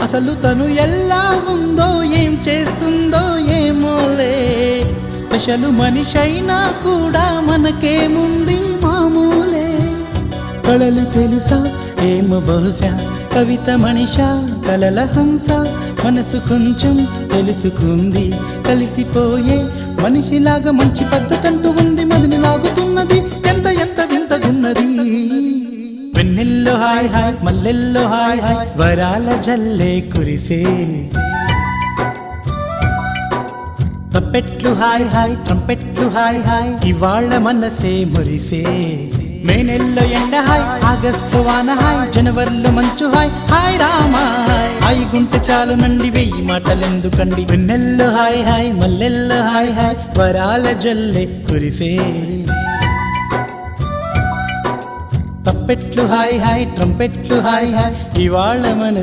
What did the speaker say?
అసలు తను ఎలా ఉందో ఏం చేస్తుందో ఏమోలే, స్పెషల్ మనిషైనా కూడా మనకేముంది మామూలే. కళలు తెలుసా ఏమో బహుశా, కవిత మనిషా కలల హంస, మనసు కొంచెం తెలుసుకుంది కలిసిపోయే మనిషిలాగా, మంచి పద్ధతంటూ ఉంది మదిని లాగుతున్నది, ఎంత ఎంత వింతగున్నది. వెన్నెల్లో హాయ్ హాయ్ మల్లెల్లో హాయ్ హాయ్, వరాల జల్లే కురిసే. తప్పెట్లు హాయ్ హాయ్ ట్రంపెట్లు హాయ్ హాయ్, ఇవాళ్ళ మనసే మురిసే. మే నెలలో ఎండ హాయ్, ఆగస్టు వాన హాయ్, జనవరిలో మంచు హాయ్, హాయ్ రామా హాయ్. హాయ్ గుంటె చాలు నండి వెయ్యి మాటలెందుకండి, వెన్నెల్లో హాయ్ హాయ్ మల్లెల్లో హాయ్ హాయ్, వరాల జల్లే కురిసే. తప్పెట్లు హాయ్ హాయ్ ట్రంపెట్లు హాయ్ హాయ్, ఇవాళ మన